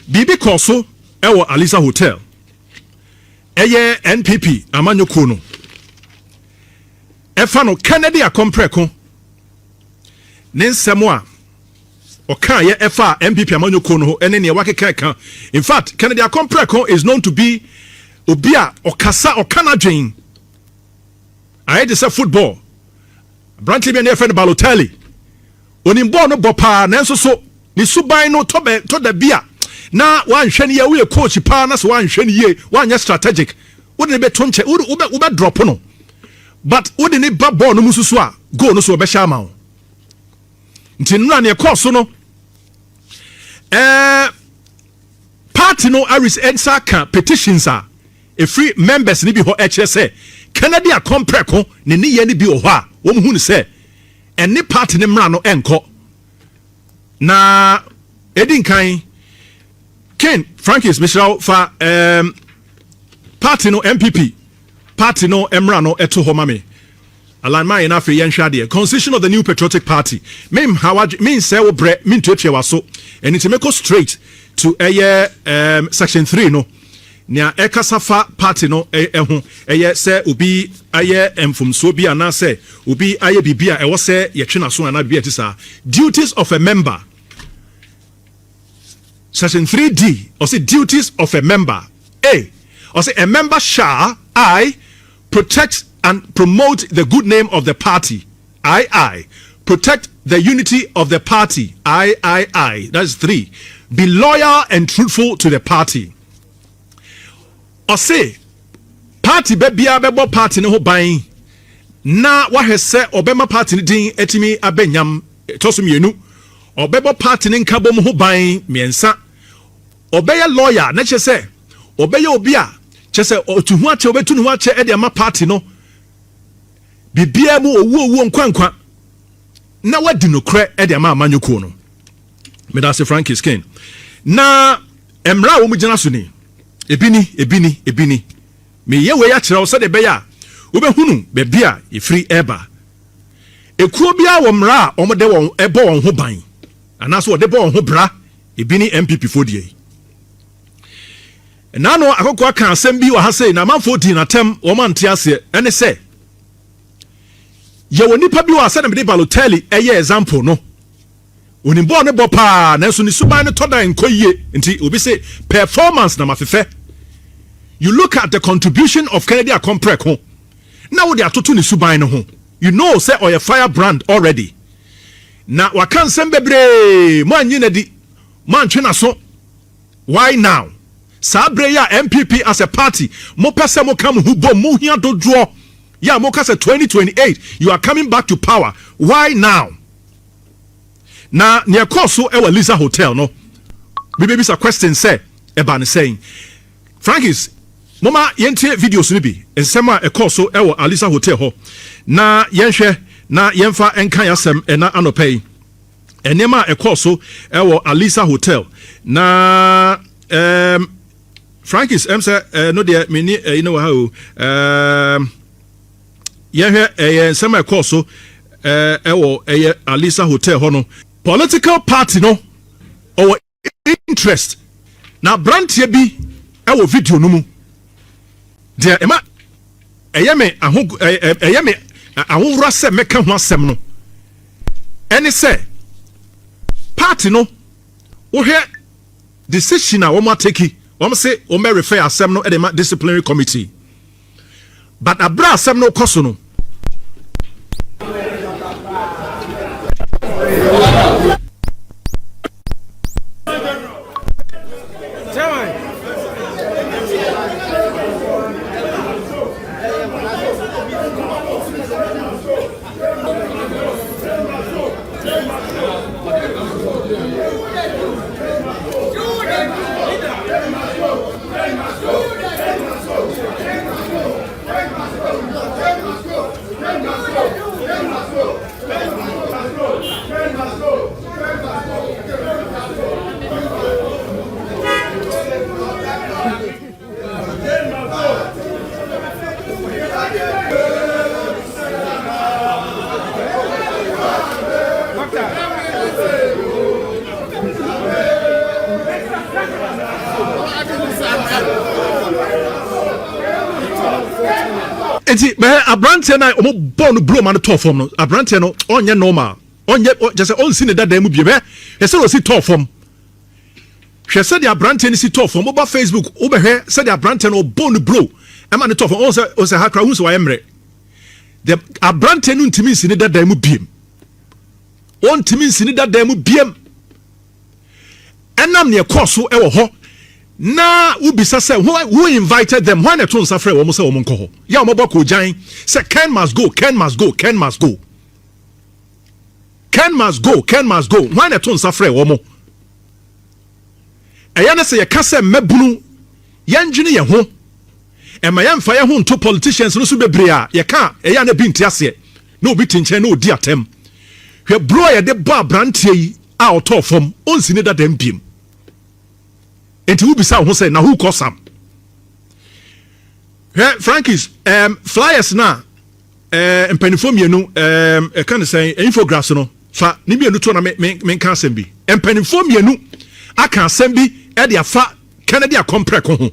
Biibi koso ewo Alisa Hotel. Eye NPP amanyoko no. Efa no Kennedy akompreko. Ne nsemo a oka ye efa NPP amanyoko no ene ne wakeka ka. In fact, Kennedy akompreko is known to be obia okasa okanadwen. I had to football. Brantley be near friend Balotelli. Onimbo no bopa nanso so ni suban no to the bia. Na wan hwene ye we coach pa na so wan hwene ye wan strategic. Wo de be tonche ube drop no. But wo de ne ba ball no mususu a goal no so be sha ma wo. Nti nra ne course no party no Aris Ensa ka petitions a free members ni bi ho HSA Kennedy akompreko ne ne ye ni bi ho a wo mu hu ne se eni party ne mra no enko na edin kan Ken Frankis Michel fa party no MPP party no emra no eto ho mame alan my na fe yen hwade constitution of the New Patriotic Party mem hawaj mean say wo bre mean to etwe waso and it make go straight to section 3 no nia ekasafa party no ho se obi aye emfumso bi ana se obi aye bibia e wo se ye twena so ana bibia tisa duties of a member section 3D or say duties of a member or say a member shall protect and promote the good name of the party protect the unity of the party that's 3 be loyal and truthful to the party or say party bebia bebo party ne ho ban na wahese obema party ne din etimi abenyam tosumienu obebo party ne nkabom ho ban miensa obeye lawyer na chese obeye obi a chese otuhu ache obetu ne ho ache e de ma party no bibia mu owu nkwankwa na wadi no kre e de ma amanyoko no medase Frankie Skin na emra wo mu gina so ni ebini me ye we ya kire wo se de be ya wo be hunu be bia e free eba ekuo bia wo mra o mo de won ebo won ho ban anaso wo de bo won ho bra ebini MPP fodie na no akoko aka asem bi wa ha sei na manfo di na tem wo man te ase ene se ye woni pa bi wa se na me de Balotelli eye example no onimbo ne bopa na so ni suban ne todan koyie nti obi say performance na mafefe. You look at the contribution of Kennedy akompreko now they are atoto ni suban ne ho you know say or a firebrand already na wakan sem bebre mo anyi na di man twena so why now sabre ya MPP as a party mo pese mo kam hu bom mo hia do draw ya mo kase 2028 you are coming back to power why now na near course e wa Lisa Hotel no Biibi sa question say eba ne saying Frankis mama yentie videos ni bi ensema e course e wa Alisa Hotel ho na yenhwe na yenfa enkan yasem na anopei enema e course e wa Alisa Hotel na Frankis say no de meni you know how yenhwe ensema e course e wa Alisa Hotel ho no political party no or interest na brantie bi e wo video no mu de ema eyeme ahowra se meka ho asem no ene se party no wo hwe decision a wo ma take wo say wo me refer asem no e de disciplinary committee but abra asem no koso no Enti me abrante na omo born blow man to form no abrante no onye normal onye just on see that dem bi be e say o si to form hwe say the abrante ni si to form over Facebook wo be hwe say the abrante no born blow e man to form o say hakra hu so wa emre the abrante no ntimi si that dem biem on ntimi si that dem biem enam ne koso e wo ho na ubisa say who invited them when it was afraid womo say womo nko ho ya omo bako jan say Ken must go Ken must go Ken must go Ken must go Ken must go when it was afraid womo eya na say ye ka say mabunu yanjini ye ho e ma yamfa ye ho nto politicians no so bebre a ye ka eya na bi ntiase na obi tinchen na odi atem hwe bro ye de ba brantie yi a otofom onsini da dem biem enti wo bisa ho say na who cause am Frankis flyers na empanifo mienu e kan say infographics no fa ni mienu to na me kan asem bi empanifo mienu aka asem bi e de afa Kennedy a compare ko ho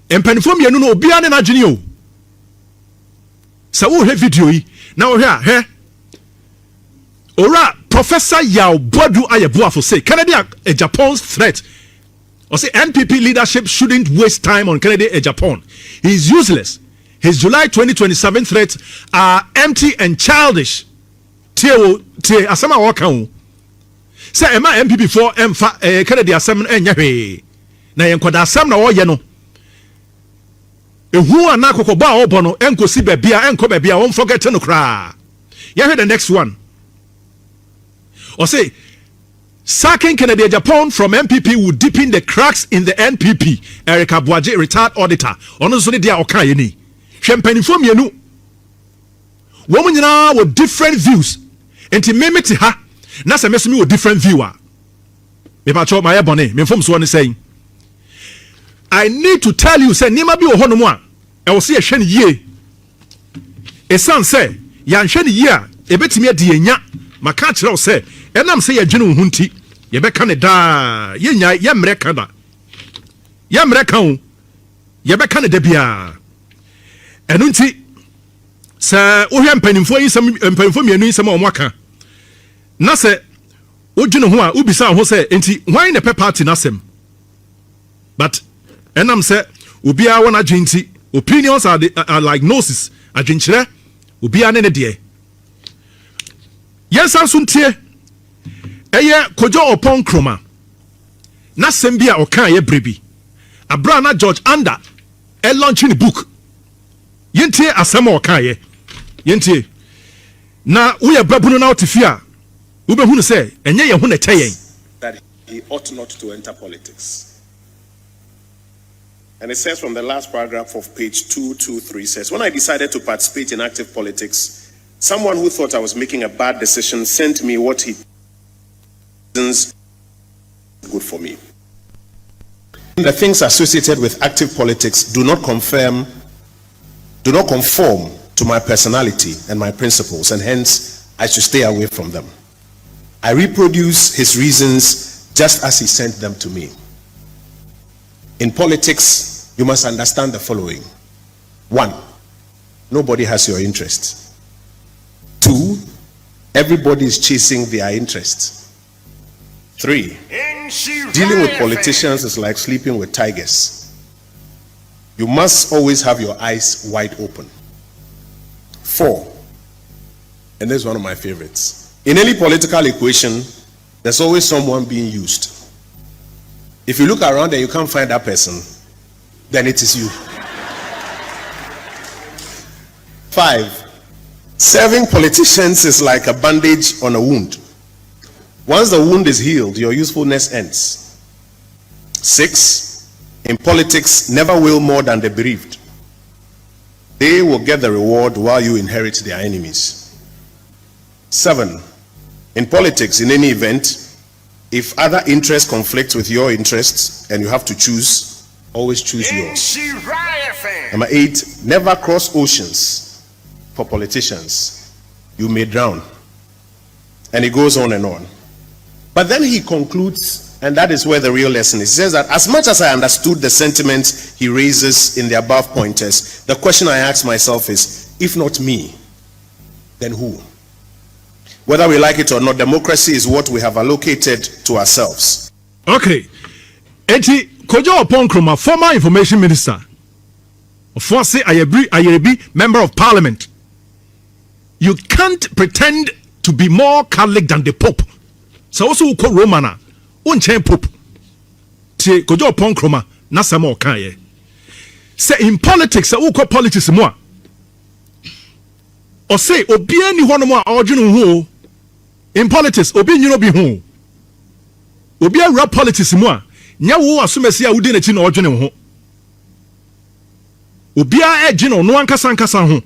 empanifo mienu no obi ane na agene o sa wo he video yi na wo he ora Professor Yao Bodu Ayeboafo say Kennedy Agyapong's threat. Or say NPP leadership shouldn't waste time on Kennedy Agyapong. He is useless. His July 2027 threats are empty and childish. Tie asama waka. Say ema NPP for emfa Kennedy asem enya hwe. Na yenkwada asem na wo ye no. Ehu ana kokoba obo no enkosi bebia enko bebia won forget no kra. You hear the next one. Or say sacking Kennedy Agyapong from NPP would deepen the cracks in the NPP. Erica Boaje, retired auditor. Ono so dia oka ye ni. Hwempanifo mienu. Wo nyina with different views. Enti memeti ha. Na se mesumi with different viewer. Me pa cho my bone. Me fom so one saying. I need to tell you say nima bi wo ho no mo a. E wo se ye hwe ne yie. Esan say ya hwe ne yie a ebetimi ade yenya. Maka kire wo say enam say ye dwene wo nti ye beka ne da ye nya ye mreka da ye mreka wo ye beka ne da bia enu nti sa wo hwe mpanimfo yi sam mpanimfo mienu yi sam o mwaka na se wo dwene ho a ubisa ho say enti hwan ne pe party na sem but enam say obia wona dwenti opinions are like noses adwenkyere obia ne de yes asuntie eye kojo opon kroma na sembia okan ye brebi abra na George Anda e launching book yentie asem okan ye yentie na wo ye babunu na otifia wo be hunu se enye ye hu na tayen that he ought not to enter politics. And it says from the last paragraph of page 223 says, when I decided to participate in active politics, someone who thought I was making a bad decision sent me what he good for me. The things associated with active politics do not conform to my personality and my principles, and hence I should stay away from them. I reproduce his reasons just as he sent them to me. In politics, you must understand the following. 1, nobody has your interest. 2, everybody is chasing their interests. 3, dealing with politicians is like sleeping with tigers. You must always have your eyes wide open. 4, and this is one of my favorites. In any political equation, there's always someone being used. If you look around and you can't find that person, then it is you. 5, serving politicians is like a bandage on a wound. Once the wound is healed, your usefulness ends. 6, in politics, never will more than the bereaved. They will get the reward while you inherit their enemies. 7, in politics, in any event, if other interests conflict with your interests and you have to choose, always choose yours. Number 8, never cross oceans for politicians. You may drown. And it goes on and on. But then he concludes And that is where the real lesson is. He says that as much as I understood the sentiments he raises in the above pointers, the question I ask myself is, if not me, then who? Whether we like it or not, democracy is what we have allocated to ourselves. Okay. Eti Agyapong Nkrumah, former information minister, Awie3 member of parliament. You can't pretend to be more Catholic than the Pope. So also uko Romana, unchen Pope. Ti Agyapong Nkrumah na samo kaye. Say in politics, uko politics mo. Or say obi ani hono mo odwene ho. In politics, obi nyino bi ho. Obi awura politics mo a nya wo asomesi a wudi na chi na odwene ho. Obi a edwene no ankasa ho.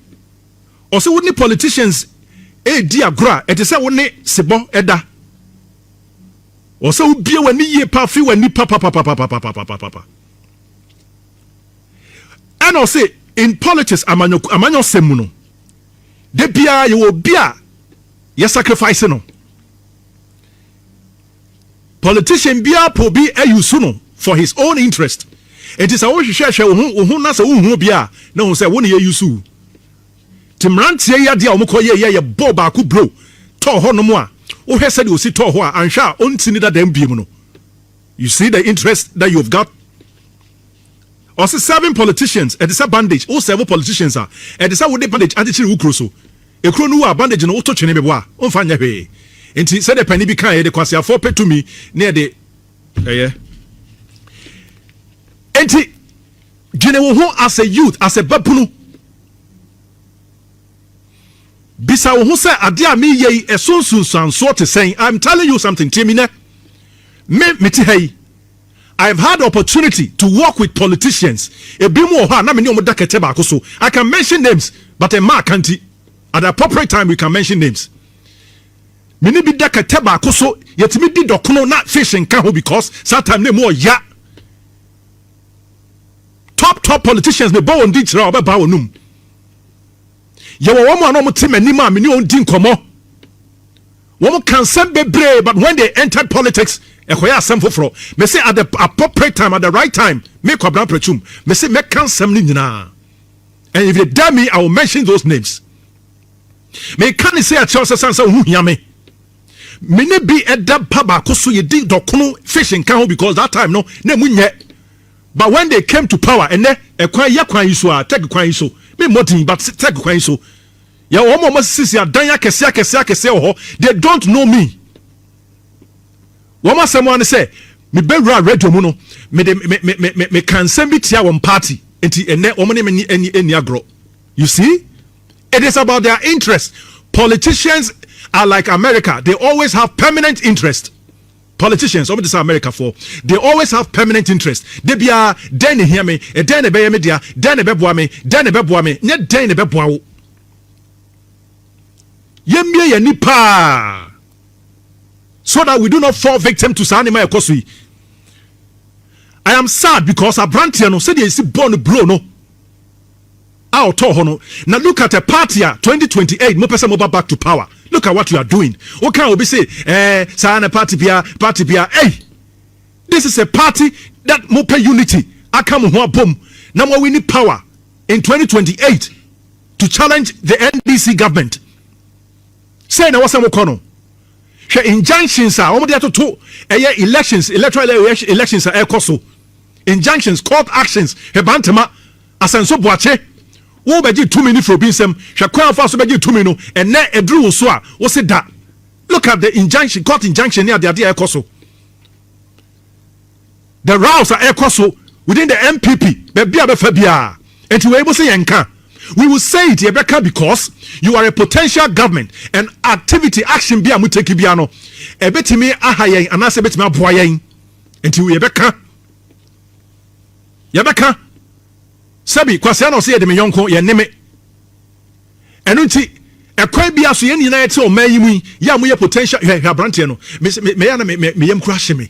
Or say woni politicians di agora e te say woni sebo eda. Or say obi a wani ye pa fi wani papa. And or say in politics amanyo semu no. De bia ye obi a ye sacrifice no. Politician bia po bi ayusu no for his own interest. It is a wo hwehwe wo na se wo hu bia na wo say wo ne yusu. Timrantie ya dia omko ye bo ba ku bro. To ho no mo a wo hwese de osi to ho a anhwa onti ni da dam biem no. You see the interest that you've got. Also 7 politicians at the bandage, all 7 politicians are at the wo de bandage antichiri ukro so. Ekro no wa bandage no wo to twene bebo a omfa nya hwe. Enti said the penny be kan de kwase afo pay to me near the enti gene wo ho as a youth as a babunu bisa wo ho say ade a me ye esonsun so to saying I'm telling you something timine me ti hay I've had opportunity to work with politicians ebimu ho na me ne omo dakete ba so I can mention names but a mark can't at the appropriate time we can mention names. Mini bi da kete ba koso yetimi di dokono na fish nka ho because sometime na mo ya top politicians me ba won di kira oba ba wonum ye wo mo na mo te manim a me ni on di nkomo wo mo kan sem bebre but when they entered politics ekoya asem foforo me say at the appropriate time at the right time me kwabra prechum me say me kan sem ni nyina and if you dare me I will mention those names me kan say at church sansa hu hia me mene bi eda paba koso ye di dokono fish nka ho because that time no na munye but when they came to power and ekwan yakwan yiso a take kwan yiso me modern but take kwan yiso ya wo mo sisi adan ya kese ho they don't know me wo ma someone say me bewura radio mu no me kan sem bi tia won party enti ene wo mo ne eni agro. You see, it is about their interest. Politicians are like America. They always have permanent interest. Politicians, what is America for? They always have permanent interest. They be a den hear me, a den be media, den be boa me, den be boa me, net den be boa. Yemye ye nipa. So that we do not fall victim to Sanima Ekosui. I am sad because Abrantiano said he is born blow no. Now look at a party 2028 mo pesa mo back to power. Look at what you are doing. Okay, we say sana party bia hey, this is a party that mo pay unity akam ho abom na mo win power in 2028 to challenge the NEC government. Say na wasa mo kono hwe injunctions are omo dey to elections electoral elections are ekoso injunctions court actions he bantama asenso boache wo beji 2 minutes for binsem hwekwan fa so beji 2 minutes and na edru so a wo se da. Look at the injunction court injunction near the idea ekoso. The rows are ekoso within the NPP be be fa bia enti we able say yenka we will say it Yebeka because you are a potential government and activity action bia mu take bia no ebetimi ahayen anase betimi aboa yen enti we Yebeka sabi kwase na ose de me yonko ye neme enu nti ekwan bia so ye nyina yete o mayimu ya mu ye potential abrante no me ya na me yem crash me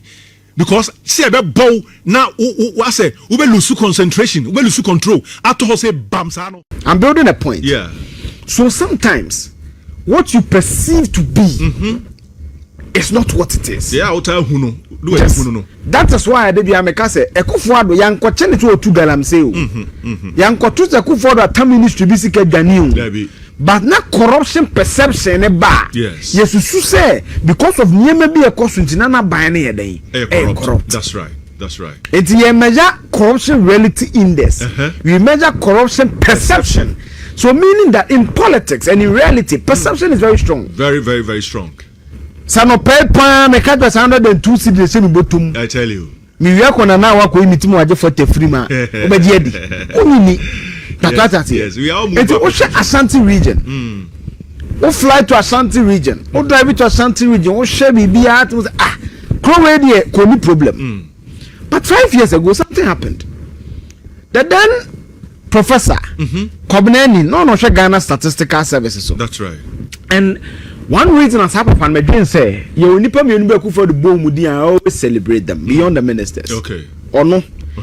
because see ebe bow na we say we be lose concentration, we be lose control after say bam sa no. I'm building a point. Yeah. So sometimes what you perceive to be it's not what it is. Yeah, I'll tell who no. Yes. That is why I did Yameka say Ekufuado Yanko Chenito to Galam say Yanko to the Kufuado at 10 minutes to be sick at Ganiu. But not corruption perception a bar. Yes. Yes, you say because of maybe a cost in Nana buying a day. Corrupt. That's right. That's right. It's a measure corruption reality index. We measure corruption perception. So meaning that in politics and in reality, perception is very strong. Very, very, very strong. Sano pepa me catch 102 cities in bottom. I tell you. Me work on na wa ko imiti mo aje for tefrima. Obeji edi. Onini. Yes, we all move. It's Ashanti region. We fly to Ashanti region. We drive to Ashanti region. We share Biibi at Crowe there no problem. But 5 years ago something happened. The then professor Kobneni no share Ghana Statistical Services. So. That's right. And one reason as happened and me say you nipa me be for the bomudi I always celebrate them beyond the ministers. Okay. Or no.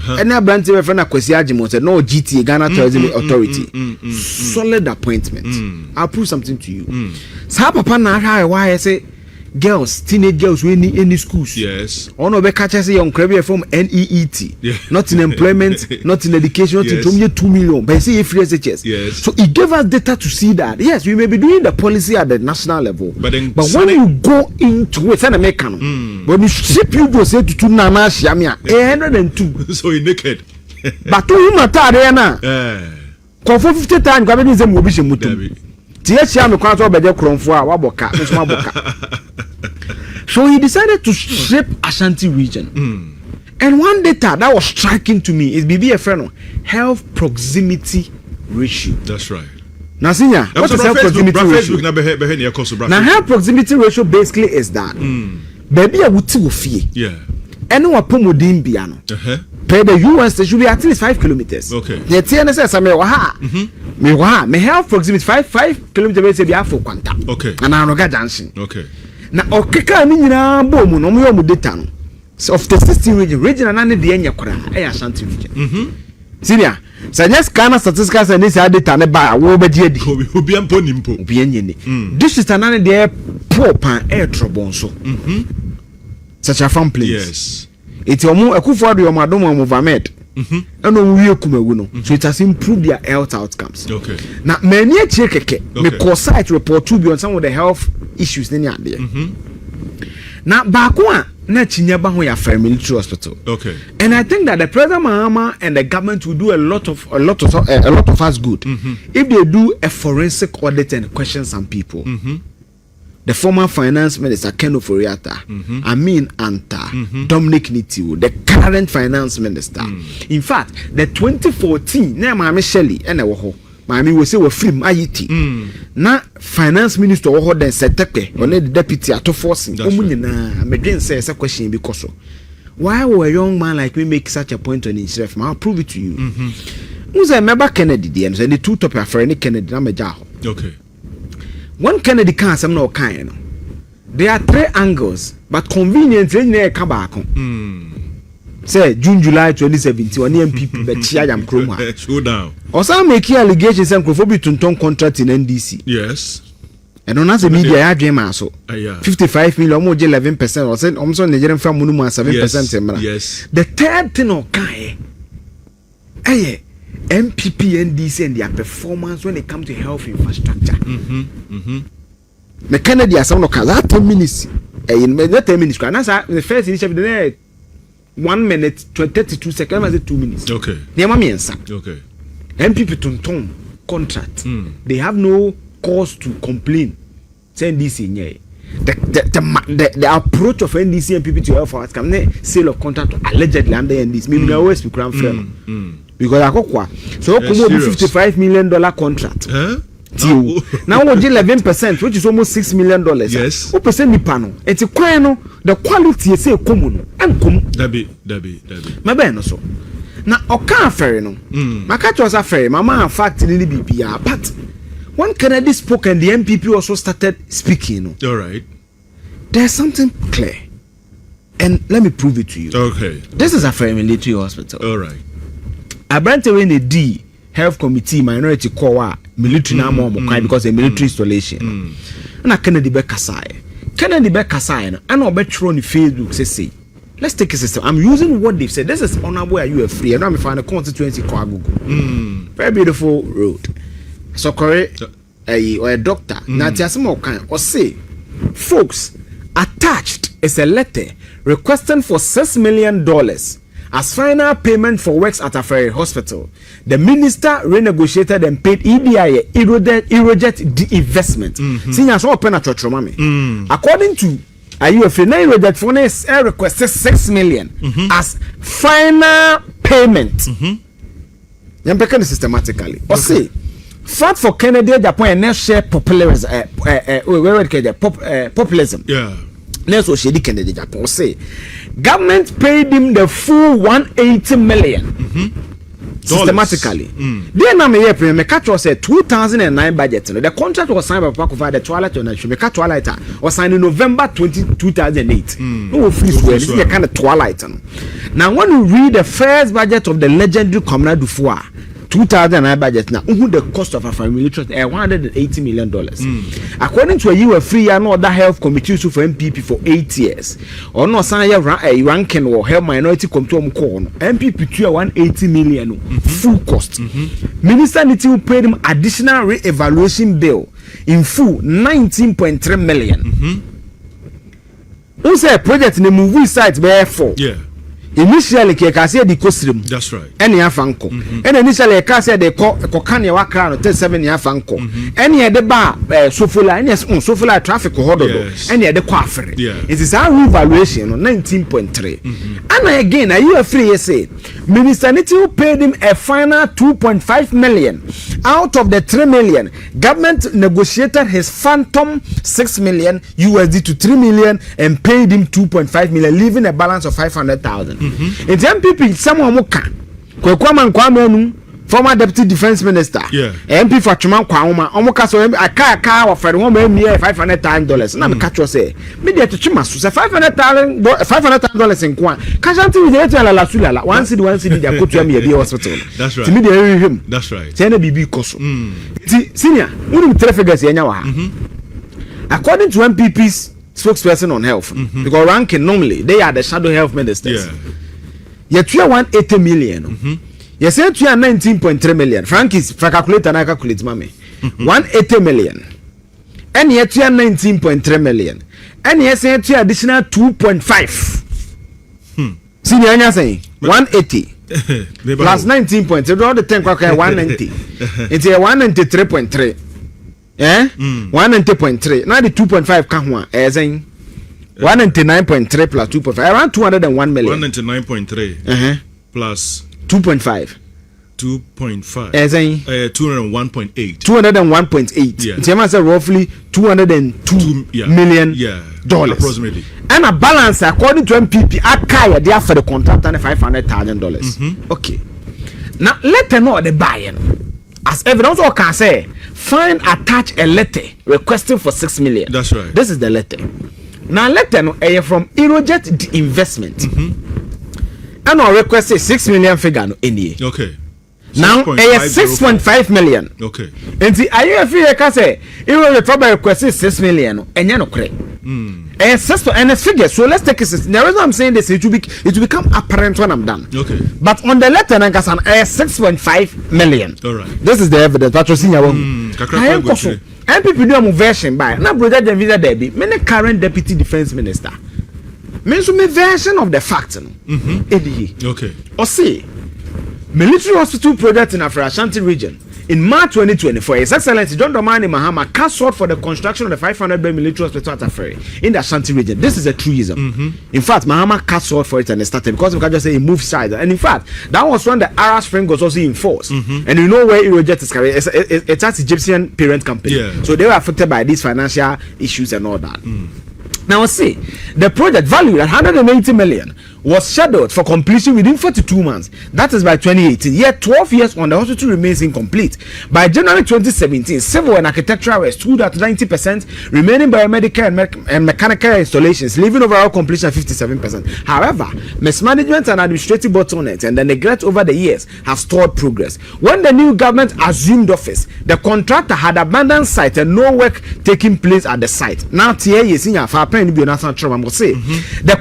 And a branch of friend Kwesi Agyapong said no GT Ghana Tourism Authority. Solid appointment. I'll prove something to you. So papa na why I say girls, teenage girls we need any schools. Yes. Or no be catch say on crave from NEET. Yeah. Not in employment, not in education, not in 2 million. But say free SHS. Yes. So it gave us data to see that. Yes, we may be doing the policy at the national level. But when you go into it, when you ship you go say to Nana Shamia 102. So you naked. But you matter there na. Ko 50 times go be say mo bi she mutum. Tie chia me kwan so be de kronfo a waboka, me so maboka. So he decided to shape Ashanti region. And one data that was striking to me is Biibi friend health proximity ratio. That's right. Now, senior, what is health proximity ratio? Now, health proximity ratio basically is that baby a wuti wofie. Yeah. Anyone pomodin biano. Per the UN station should be at least 5 kilometers. Okay. The TNSS me waha. Me health proximity 5 kilometers be afo kwanta. Okay. And Anoga Junction. Okay. Na okeka ni nyina bomu no mo data no. So of the 16 region and the enya kora Ashanti region. Senior, so just Ghana Statistical Service data ne ba wo be die di. Obi ampo nimpo. Obi enye ni. This is another there poor pan air trouble so. Such a fun place. Yes. It's omo Akufo-Addo omadom omovamed. And on we kumawu no. So it has improved their health outcomes. Okay. Now many keke me call site report to be on some of the health issues in there. Now back one na chinyaba ho ya for military hospital. Okay. And I think that the President Mahama and the government will do a lot of us good if they do a forensic audit and question some people. The former finance minister Ken Oforiatta, Amin Anta, Dominic Nitiwo, the current finance minister. In fact, the 2014 na Mami Shelley and Mami we say we film IET. Na finance minister wo then Setepe, only the deputy ato forcing. Omunyina me dwen say a question because so. Why will a young man like me make such a point on himself? I'll prove it to you. Uza member Kennedy and the two top affair Kennedy na meja. Okay. One Kennedy can some no kind. There are 3 angles, but conveniently near Kabako. Say June, July 2017, on NPP, but Chiam Chroma. Show down. Or some make allegations and Crophobi to ton contract in NDC. Yes. And on as a media, I dream also 55 million, more 11%, or said almost Nigerian family 7%. Yes. The third thing of Kai, NPP, NDC, and their performance when it comes to health infrastructure. The Kennedy are some of that 10 minutes. In 10 minutes, and that's the first initiative. 1 minute 32 seconds. I say 2 minutes. Okay. Okay. NPP Tonton contract. They have no cause to complain. Send this in here. The approach of NDC and NPP to health outcome, sale of contract allegedly under NDC. Maybe I always speak around firm because I got so $55 million contract. Now we 11%, which is almost $6 million. Yes. What percent ni pano? It's a quino. The quality is say common and come. Dabi. My ben so. Now oka affair no. My catch was affair. Mama in fact really BPR. But when Kennedy spoke and the NPP also started speaking. All right. There's something clear, and let me prove it to you. Okay. This is a military hospital. All right. I brought away the D health committee minority core military now more because a military installation. And I Kennedy Bekasai. Kennedy be kasai and obetro on Facebook say let's take a system. I'm using what they've said. This is honorable Awie3. And I'm find a constituency called Google. Very beautiful road. So correct or a doctor. Now more kind or say folks attached is a letter requesting for $6 million as final payment for works at a ferry hospital. The minister renegotiated and paid EDI Erojet the investment. Senior so open at mami. According to Awie3 Erojet phone is requested $6 million as final payment. Yampeka systematically. Or say fought for Kennedy Agyapong and next share populism. Populism. Yeah. Next was Shady Kennedy Agyapong say government paid him the full 180 million. Systematically. Then I'm here. Me catch was a 2009 budget. The contract was signed by Pakuva. The Twilight on me catch Twilight was signed in November 2008. No free swear. This is a kind of Twilight. Now when you read the first budget of the legendary Comrade Dufour 2009 budget now, the cost of a family trust $180 million. According to a Awie3 and other health committees for NPP for 8 years, or no sign a ranking or health minority control corner, NPP to 180 million full cost. Minister need to pay them additional re-evaluation bill in full 19.3 million. Who say project in the movie site therefore? Yeah. Initially, I said the costume. That's right. Any afanko. And initially, I said they call Kokani Wakran 37 year fanko. Any at the bar, Sofula, and yes, Sofula traffic hodder. Any at the coffee. It is our revaluation on 19.3. And again, Awie3 say Minister Niti paid him a final 2.5 million out of the 3 million. Government negotiated his phantom 6 million USD to 3 million and paid him 2.5 million, leaving a balance of 500,000. In the NPP, someone muka Kwekwaman Kwamenu, former deputy defense minister, MP for Chuman Kwama, Omoka so a car of $500,000. Now, catch you say, media to Chumas, $500,000 in Kwan. Ashanti Media, La Sulala, one city, they put to me at the hospital. That's right. Media him. That's right. Send a BB Koso. Senior, who tell figures in according to MPP's spokesperson on health, because ranking normally they are the shadow health ministers. Yet you are 180 million. Yes, you are 19.3 million. Frank is for calculate and I calculate, mommy. 180 million. And yet you are 19.3 million. And yes, you are additional 2.5. See the answer saying 180 plus 19.3. All the 10 190. It's a 193.3. 190.3. Now the 2.5 can as in 199.3 plus 2.5 around 201 million. 199.3 plus 2.5 as in 201.8. 201.8. It's roughly 202 million dollars approximately. And a balance according to MPP akaya there for the contract and $500,000. Okay. Now let them know the buy-in. As evidence or can say find attach a letter requesting for 6 million. That's right. This is the letter. Now letter no from Erojet the investment. And our request is 6 million figure no any. Okay. Now a 6.5 million. Okay. And the Awie3 can say Erojet probably request is 6 million and you no correct. And the figure. So let's take it. The reason I'm saying this, it will become apparent when I'm done. Okay. But on the letter, I got an 6.5 million. All right. This is the evidence. But you see, NPP do a version by now. Brother, the visa Debbie, many current deputy defense minister. Means me version of the fact. Okay. Or see, military hospital project in Ashanti region. In March 2024, His Excellency John Dramani Mahama cast sought for the construction of the 500-bed military hospital at Aferi in the Ashanti region. This is a truism. In fact, Mahama cast sought for it and it started because we can just say he moved sides. And in fact, that was when the Arab Spring was also in force. And you know where Erojet is carried. It's an Egyptian parent company. So they were affected by these financial issues and all that. Now see, the project valued at 180 million was scheduled for completion within 42 months. That is by 2018. Yet 12 years on, the hospital remains incomplete. By January 2017, civil and architectural were stood at 90%, remaining biomedical and mechanical installations, leaving overall completion at 57%. However, mismanagement and administrative bottlenecks and the neglect over the years have stalled progress. When the new government assumed office, the contractor had abandoned site and no work taking place at the site. Now, the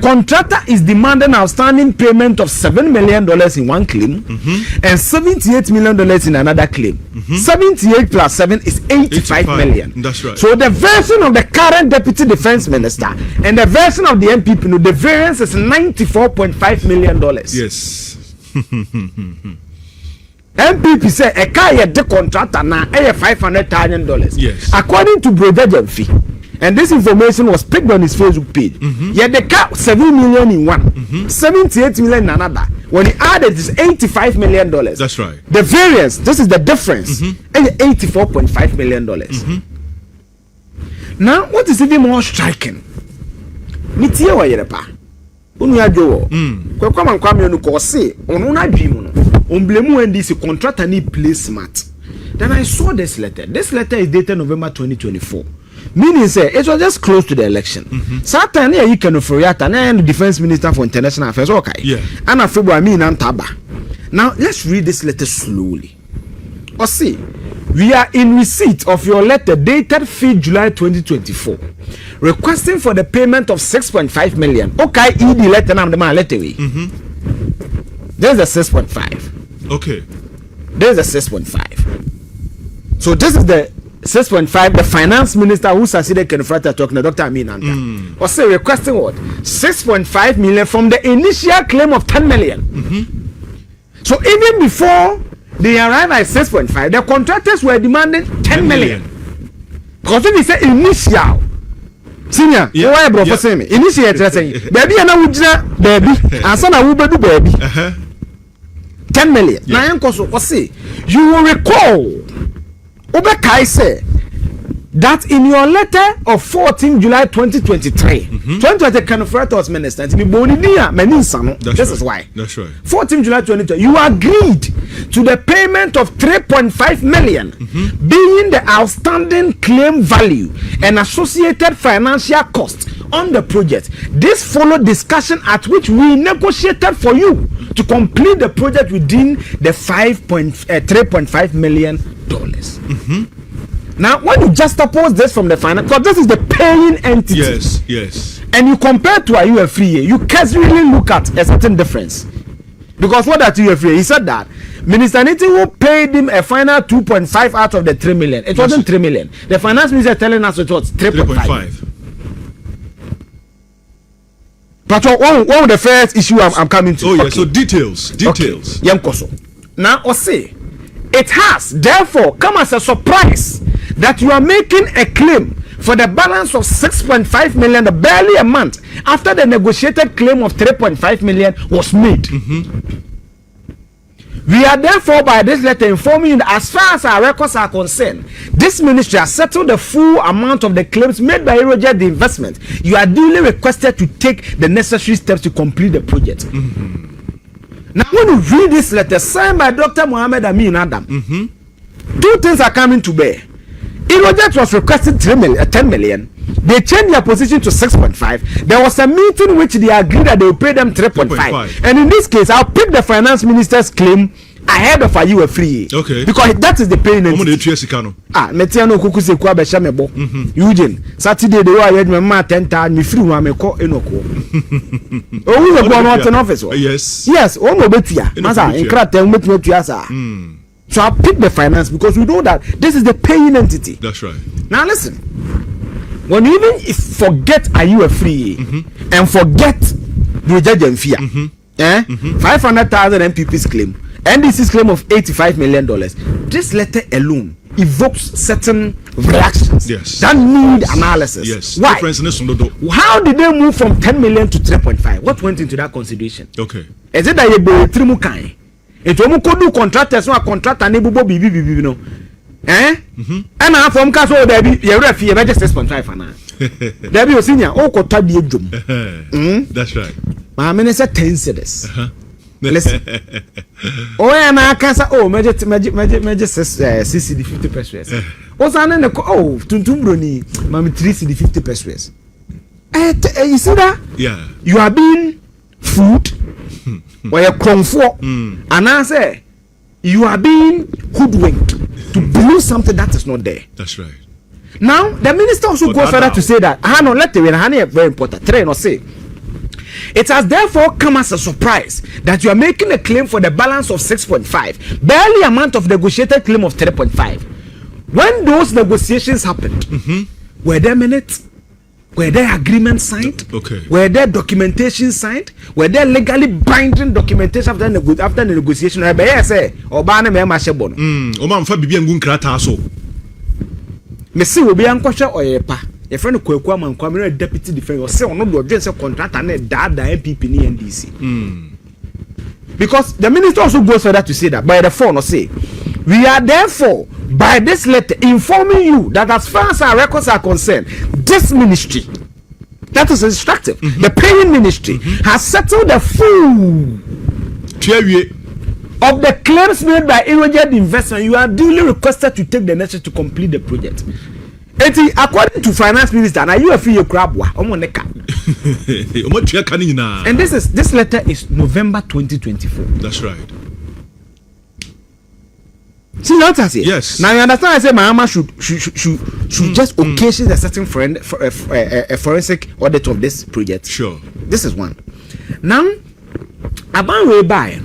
contractor is demanding outstanding payment of $7 million in one claim and $78 million in another claim. 78 plus 7 is 85 million. That's right. So the version of the current deputy defense minister and the version of the NPP, the variance is $94.5 million. Yes. NPP say a car the contractor now $500,000. Yes. According to Brother Jemfi, and this information was picked on his Facebook page. Yet the car 7 million in one, 78 million in another. When he added this $85 million. That's right. The variance, this is the difference, is $84.5 million. Now, what is even more striking? Nitia wa yerepa. Unu ya jowo. Kwa kwame onu ko se, onu na dwimu no. Omblemu NDC contractor need play smart. Then I saw this letter. This letter is dated November 2024. Meaning say it was just close to the election. Certain you can Furiata and the defense minister for international affairs. Okay. Yeah. And a February and Taba. Now let's read this letter slowly. Or see, we are in receipt of your letter dated 5th July 2024, requesting for the payment of 6.5 million. Okay, the letter now the man letter way. There's a 6.5. Okay. There's a 6.5. So this is the 6.5. The finance minister who succeeded Kenfrata talking to Dr. Amin Anta was say requesting what 6.5 million from the initial claim of 10 million. So even before they arrived at 6.5, the contractors were demanding 10 million. Because when they say initial, senior, why bro for saying initial saying baby and I would baby and son I will do baby 10 million. Now you say you will recall Obekai say that in your letter of 14 July 2023, 2020 Kenfrata was minister. This is why. That's right. 14 July 2020, you agreed to the payment of 3.5 million, being the outstanding claim value and associated financial cost on the project. This followed discussion at which we negotiated for you to complete the project within the $3.5 million. Now, when you juxtapose this from the finance, because this is the paying entity. Yes, yes. And you compare to Awie3, you can't really look at a certain difference. Because what that Awie3, he said that Minister Nitiwo paid him a final 2.5 out of the 3 million. It wasn't 3 million. The finance minister telling us it was 3.5. But one of the first issue I'm coming to. Oh, yeah, so details. Okay. Now, I say, it has therefore come as a surprise that you are making a claim for the balance of 6.5 million, barely a month after the negotiated claim of 3.5 million was made. We are therefore by this letter informing you that as far as our records are concerned, this ministry has settled the full amount of the claims made by Roger the investment. You are duly requested to take the necessary steps to complete the project. Now, when you read this letter signed by Dr. Mohammed Amin Adam, two things are coming to bear. Iroject was requesting 10 million. They changed their position to 6.5. There was a meeting which they agreed that they will pay them 3.5. And in this case, I'll pick the finance minister's claim ahead of Awie3. Okay. Because that is the paying entity. Metiano Kukuse Kwa Beshamebo. Eugene. Saturday they were at my ma 10,000. Me free one me call Enoko. Oh, we were going out in office. Yes. Yes. Oh, no betia. Masa. Inkrate umetiyasa. So I pick the finance because we know that this is the paying entity. That's right. Now listen. When you even forget Awie3 and forget the judge and fear, 500,000 NPP's claim, NDC's claim of $85 million, this letter alone evokes certain reactions that need analysis. Yes. Why? How did they move from 10 million to 3.5? What went into that consideration? Okay. Is it that you go through Mukai? It will do contractors, no contractor, Biibi, no. And I'm from Castle, there be your referee, just 6.5. There be a senior, oh, that's right. My minister 10 cedis. Listen. Oh, and I can say, oh, major 60 50 pesos. What's on the Tuntumbroni, Mammy 3 50 pesos. You see that? Yeah. You are being food or your comfort, and I say you are being hoodwinked to believe something that is not there. That's right. Now the minister also goes further to say that very important. Train or say it has therefore come as a surprise that you are making a claim for the balance of 6.5, barely amount of negotiated claim of 3.5. When those negotiations happened, were there minutes? Were there agreements signed? Okay. Were there documentation signed? Were there legally binding documentation after the negotiation? I say, Obana me mashebon. Oman fa bibi ngun krata so. Me see obi ankosha oyepa. Your friend Kwekwa man kwame deputy defense or say ono do odwen say contractor na da NPP ni NDC. Because the minister also goes further to say that by the phone or say, we are therefore by this letter informing you that as far as our records are concerned, this ministry, that is instructive, the paying ministry has settled the full of the claims made by irrigate investment. You are duly requested to take the necessary to complete the project. According to finance minister, now you are free your crab. And this letter is November 2024. That's right. See what I say? Yes. Now you understand. I say Mahama should just occasion a certain friend for a forensic audit of this project. Sure. This is one. Now, about way by,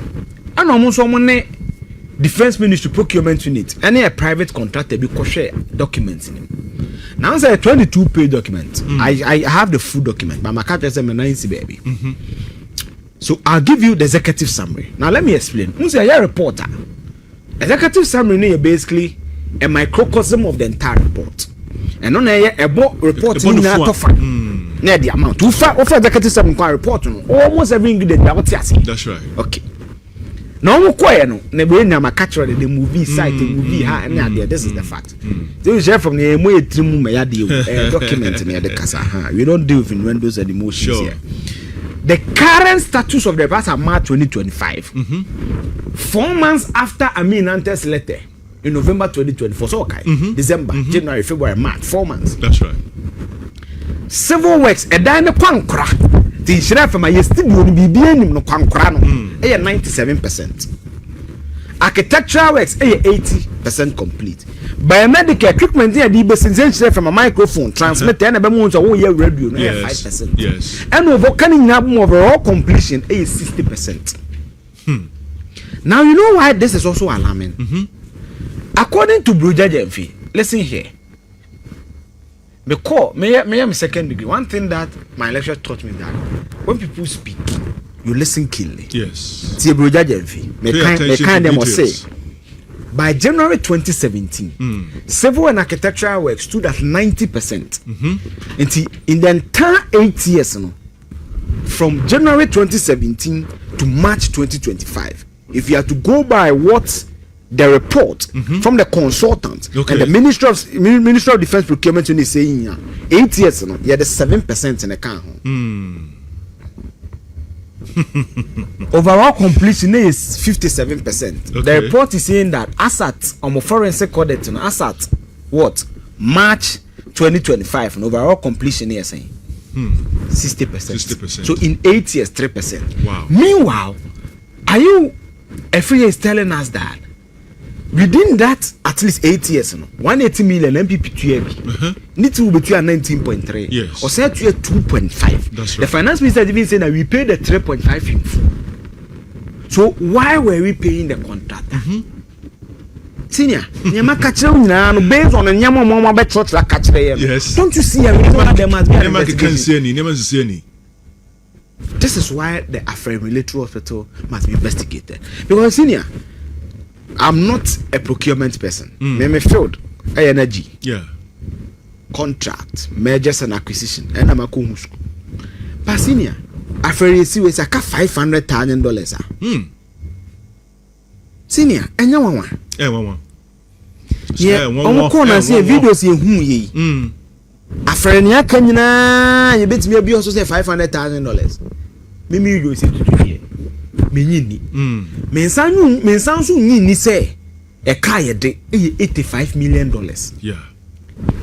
and almost someone defense ministry procurement unit, any a private contractor because share documents in him. Now it's a 22-page document. I have the full document, but my cat is a 90 baby. So I'll give you the executive summary. Now let me explain. Who's a reporter? Executive summary is basically a microcosm of the entire report. And on a report in the amount. Offer executive summary report almost every ingredient. That's right. Okay. Now we capture the movie site, the movie and this is the fact. So you share from the document near the casa. We don't deal with innuendos and emotions here. The current status of the past are March 2025. 4 months after Amin Nantes letter in November 2024. So okay, December, January, February, March, 4 months. That's right. Civil works, a dine pancra. The sheriff from my studio will be being no pancrano, 97%. Architectural works, 80% complete. Biomedical equipment here, the best from a microphone, transmitter, and a months of year radio, 5%. Yes. And overcoming overall completion, 60%. Now, you know why this is also alarming? According to Bruja Jemfi, listen here. Because, may I second degree, one thing that my lecture taught me that when people speak, you listen keenly. Yes. See, Bruja Jemfi, may kind them say, by January 2017, civil and architectural work stood at 90%. In the entire 8 years, from January 2017 to March 2025, if you have to go by what the report from the consultant and the Ministry of Defense Procurement Unit is saying, 8 years, you had 7% in the car. Overall completion is 57%. Okay. The report is saying that as at forensic audit, as at what March 2025, and overall completion is saying 60%. So in 8 years, 3%. Wow. Meanwhile, FA is telling us that within that at least 8 years, 180 million NPP need to be 19.3. Yes. Or say 2.5. That's right. The finance minister even saying that we paid the 3.5 in full. So why were we paying the contractor? Senior, based on the yes. Don't you see? This is why the Afrin Military Hospital must be investigated. Because senior, I'm not a procurement person. I'm field energy. Yeah. Contract, mergers and acquisition. And I'm a cool school. But senior, Afrin is like $500,000. Senior, and you want one? Yeah, I'm going to see videos in who ye. Afrin, you bet me also say $500,000. me you say to here me nyini me nsan so nyini say a car ye de $85 million. Yeah.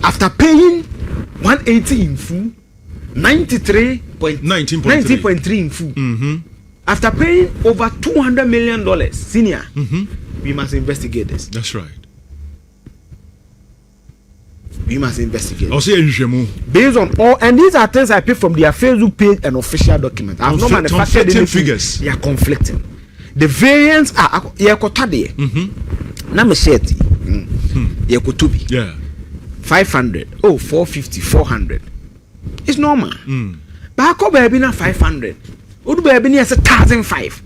After paying 180 in full, 19.3 in full. After paying over $200 million senior, we must investigate this. That's right. We must investigate. Based on all, and these are things I pick from their Facebook page and official documents. I've not manufactured anything. Figures. They are conflicting. The variants are yakotade. Na me sheti. Yakotubi. Yeah. 500. Oh, 450, 400. It's normal. But I call baby na 500. Odu baby ni 1,005.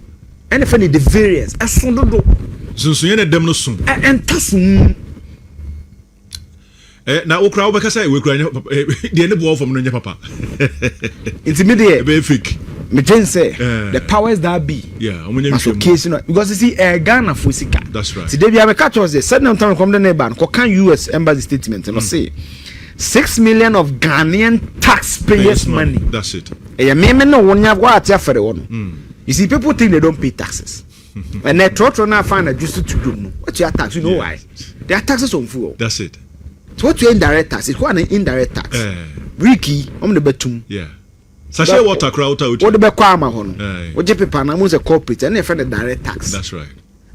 And if any the variance, as soon do. So dem no soon. And tasum. Na okra obeka say we kra the end boy from no papa. Intermediate. Be fake. Me think say the powers that be. Yeah, because you see Ghana for sika. That's right. Today we have a catch us there. Said them time come the neighbor can US embassy statement and say 6 million of Ghanaian taxpayers' money. That's it. You see, people think they don't pay taxes. And they try to now find a just to do. What's your tax? You know why? There are taxes on fuel. That's it. So what's your indirect tax? It's quite an indirect tax. Ricky, I'm the betum. Yeah. Sachet water crowd out. What the Bekwama Hon? What Japan was a corporate and they find a direct tax. That's right.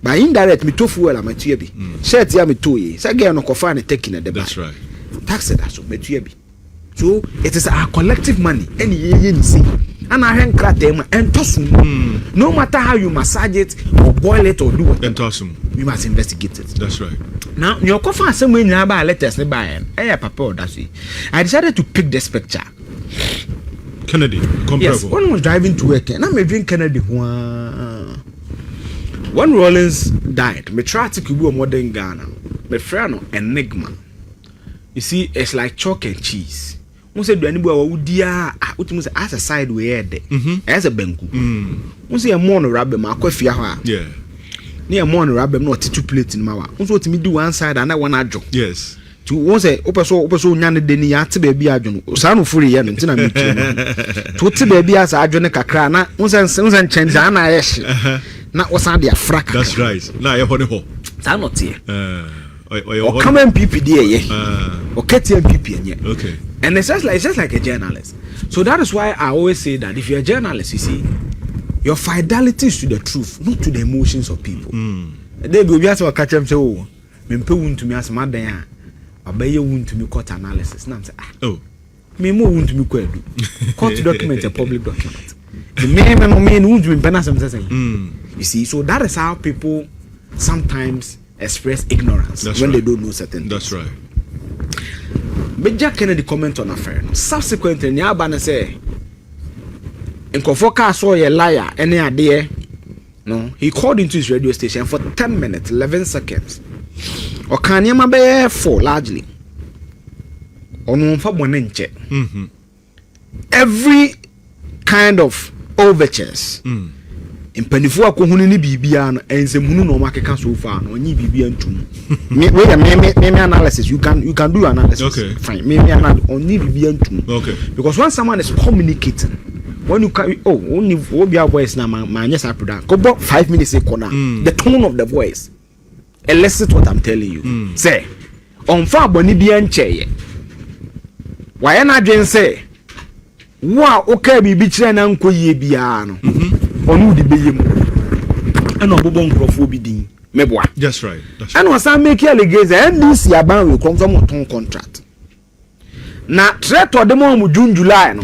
By indirect, me to fuel, I'm a TB. Shet ya me 2 years. Again, no coffee taking a debate. That's right. Tax it as me TB. So it is our collective money. Any you see. And I hand crack them and toss them. No matter how you massage it or boil it or do what. And toss them. We must investigate it. That's right. Now, your coffee some way now by letters by papa that's it. I decided to pick this picture. Kennedy, comparable. Yes, one was driving to work and I'm a drink Kennedy. When Rollins died, me try to keep a modern Ghana. My friend enigma. You see, it's like chalk and cheese. Once said, do anybody would dear as a side way as a benku. Once a mono rabbit, my coffee. Yeah. Near mono rabbit, not 2 plates in my one. Once what me do one side and I want to joke. Yes. To once a opeso nyane deni ya te baby adwono sanu furi ye no ntina me tu to te baby as adwone kakra na onse chenza na yeshi na osan de afraka. That's right. Na ye ho ne ho sa no te o come NPP de ye o keti NPP enye. Okay. And it's just like a journalist. So that is why I always say that if you're a journalist, you see, your fidelity is to the truth, not to the emotions of people. They go be to catch them say, oh, me mpe wuntu me asema dan a abaye wuntu me court analysis. Na say me mo wuntu me ko edu. Court document a public document. The me wuntu me pena asem say. You see, so that is how people sometimes express ignorance. That's when they don't know certain things. That's right. Major Kennedy comment on affair. Subsequently, Nyabana say, Nkofoka saw a liar, any idea? No, he called into his radio station for 10 minutes, 11 seconds. Or can you be for largely? Or no, for one inch. Every kind of overtures. Impenifu akohunu ni bibia no ensemu no makeka so far no nyi bibia ntum me analysis you can do your analysis. Okay. Fine, me analysis only bibia ntum. Okay. Because when someone is communicating, when you can only your voice na manya sa product go 5 minutes corner the tone of the voice elicit what I'm telling you. Say on fa boni bia ncheye why na dwen say wa okay bibi kire na nkoyie bia no onu di beyem ana obobo nkrofo bi din meboa. That's right. And was some make allegations NEC aban we come from ton contract na threat or demo mu June July no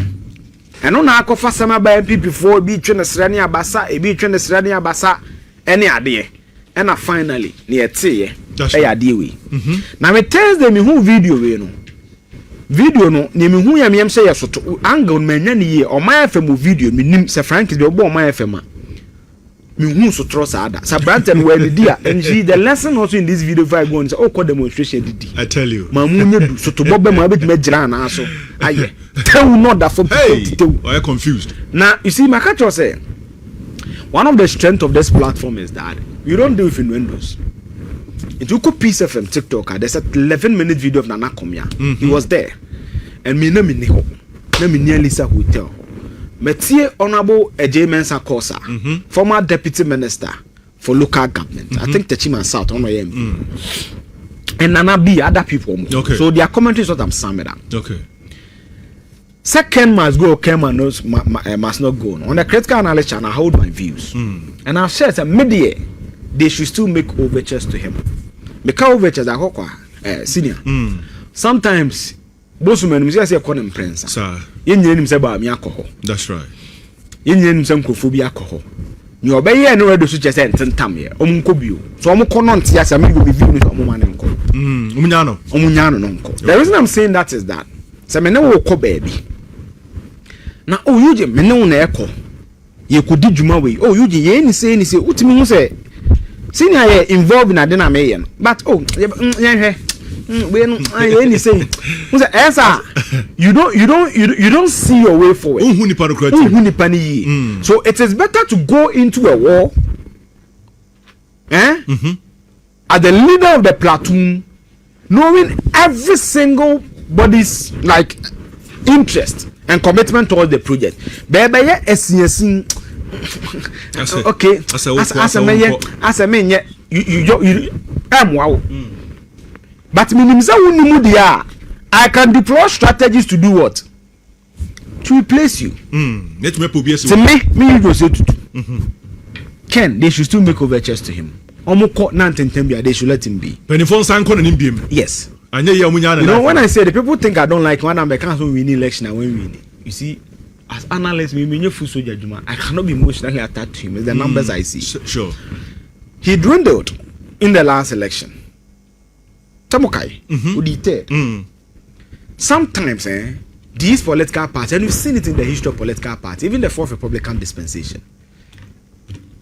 eno na akofa sama ba NPP for bi twe ne srani abasa e bi twe ne srani abasa ene ade na finally ne yeteye e ade we na me Thursday me hu video we no ne me hu ya me say yesoto angle manya ne ye o my FM video me nim se Frank de obo my FM me hu so tro sa ada sa Branton we dia and see the lesson also in this video if I go and say call demonstration didi I tell you ma mu nyedu so to bobe ma betima gira na so aye tell not that for people I am confused now. You see my catch say one of the strength of this platform is that you don't do it in Windows. It took a piece of TikTok. There's a 11-minute video of Nana Komia. He was there. And me na me nearly sa hotel. Metie Honorable J. Mensah Kosa, former deputy minister for local government. I think the Chiman South on my MP. And Nana B, other people. Okay. So their commentary is what I'm summing up. Okay. Second must go, Ken must not go. On the critical analysis, and I hold my views. And I've said that media, they should still make overtures to him. Because overtures are senior. Sometimes, most men say call him prince. Sir. That's right. In some cophobia alcohol. You obey and ready to just enter time here. Omukobio. So I'm calling yes, I may be viewing it on Muman uncle. Umunyano. Uncle. The reason I'm saying that is that. Some men will call baby. Now, oh, you just men know echo. You could do my way. Oh, you just say, what me say? Senior involved in a dynamic. But oh, yeah. When I say, you don't see your way forward. So it is better to go into a war, as the leader of the platoon, knowing every single body's like interest and commitment towards the project. Okay, as a man, you wow. But I can deploy strategies to do what? To replace you. To me you go say to Ken, they should still make overtures to him. They should let him be. Yes. You know, when I say the people think I don't like when I can't win election and when win. You see, as analysts, I cannot be emotionally attached to him. It's the numbers I see. Sure. He dwindled in the last election. Tamokai, sometimes these political parties, and we've seen it in the history of political parties, even the fourth Republican dispensation,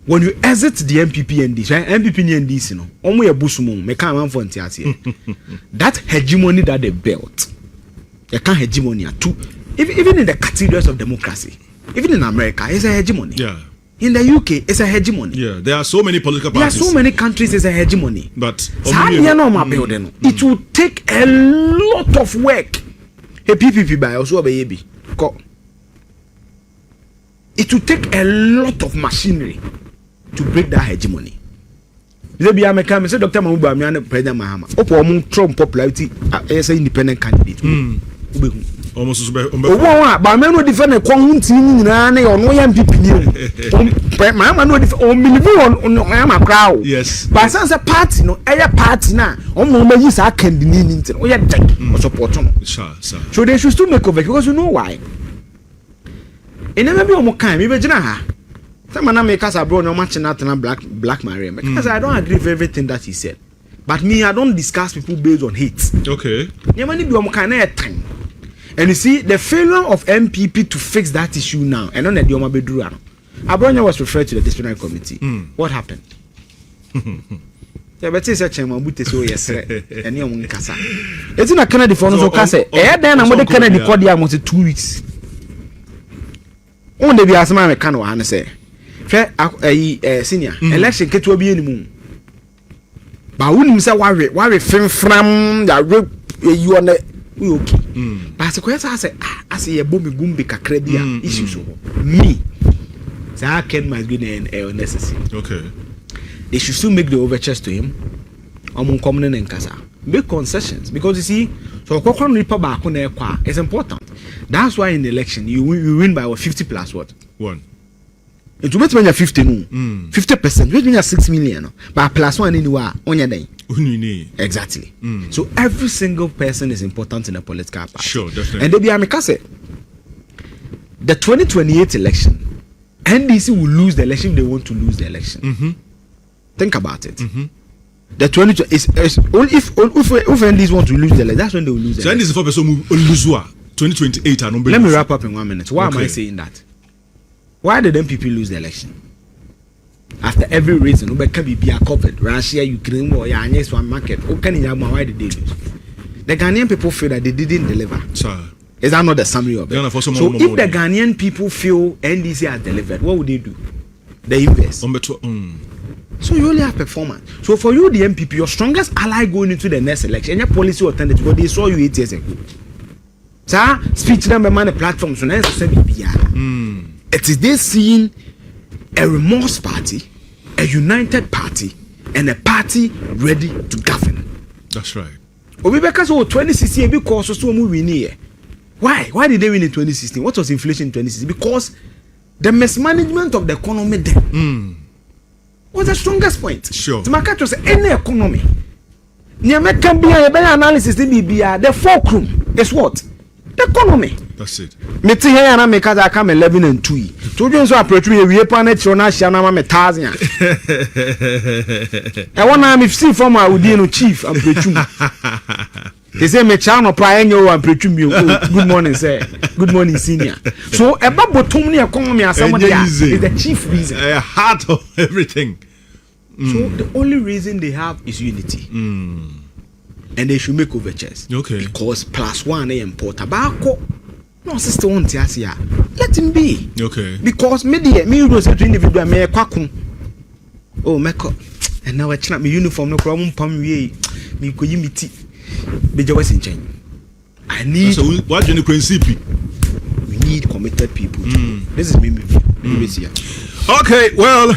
when you exit the NPP and this, NPP and this, you know, only a bushman, that hegemony that they built, they can't hegemony too. Even in the cathedrals of democracy, even in America, it's a hegemony. Yeah. In the UK, it's a hegemony. Yeah, there are so many political parties. There are so many countries, it's a hegemony. But it will take a lot of work. Hey, PPP by also baby. It will take a lot of machinery to break that hegemony. Dr. Mahmoud President Mahama. Trump popularity as an independent candidate. Almost but men no defend the quantity na na no NPP ni mama no defend o milivu on crowd. Yes. But since a party no party na o ma use a candidate ni ntin o ya dead o support no. Sure. So they should still make over because you know why. E na be o mo kan me be gina ha. Some man make us abroad no match na black Maria because I don't agree with everything that he said. But me I don't discuss people based on hate. Okay. Nyama ni bi o mo kan na time. And you see, the failure of NPP to fix that issue now, and on the Dioma Bedurano, Abronya was referred to the disciplinary committee. What happened? Yeah, but it's a chairman, but it's so yes, and you won't cassa. It's in a Kennedy for no cassa. Then I'm going to Kennedy for the almost 2 weeks. Only be as my canoe, and say, fair a senior election get to be any moon. But wouldn't say why film from the you on the. Okay. But the question I say a boom be kakrebia issues me. So I can my good and necessary. Okay. They should still make the overtures to him. Common and Kasa. Make concessions because you see, so Kokon Ripa back on their qua is important. That's why in the election you win by 50 plus what? 1. It will make 50 no. 50%, which means 6 million. But plus 1 anywhere on your day. Exactly. So every single person is important in a political party. Sure, definitely. And they be Amikase. The 2028 election, NDC will lose the election if they want to lose the election. Think about it. The 20 is only if NDC want to lose the election, that's when they will lose the election. So NDC for lose 2028. Let me wrap up in 1 minute. Why am I saying that? Why did NPP lose the election? After every reason, we can be covered. Russia, Ukraine, or Yanis one market. Why did they lose? The Ghanaian people feel that they didn't deliver. Sir. Is that not the summary of it? So if the Ghanaian people feel NDC has delivered, what would they do? They invest. So you only have performance. So for you, the NPP, your strongest ally going into the next election, and your policy alternative, but they saw you 8 years ago. Sir, speech them man platforms, so now it's It is they seeing a remorse party, a united party, and a party ready to govern. That's right. Obi because 2016 because so mu win here. Why? Why did they win in 2016? What was inflation in 2016? Because the mismanagement of the economy then was the strongest point. Sure. To market was any economy. Near can be a better analysis than the fulcrum. Guess what? The economy. That's it. Me ti here na me kaza come 11 and 2. To you so approach me we planet na shia na me tazia. I wanna me see from my udi no chief and preachum. They say me channel pra enyo and preachum you. Good morning sir. Good morning senior. So e ba bottom ni economy asam there is the chief reason. Heart of everything. So the only reason they have is unity. And they should make overtures. Okay. Because +1 they import tobacco. No sister won't here. Let him be. Okay. Because me you say to individual me kwakun. Oh meko. And now I change my uniform no problem pam we. Me ko yimiti. Be just in change. I need so what you principle? We need committed people. This is me. Okay, well,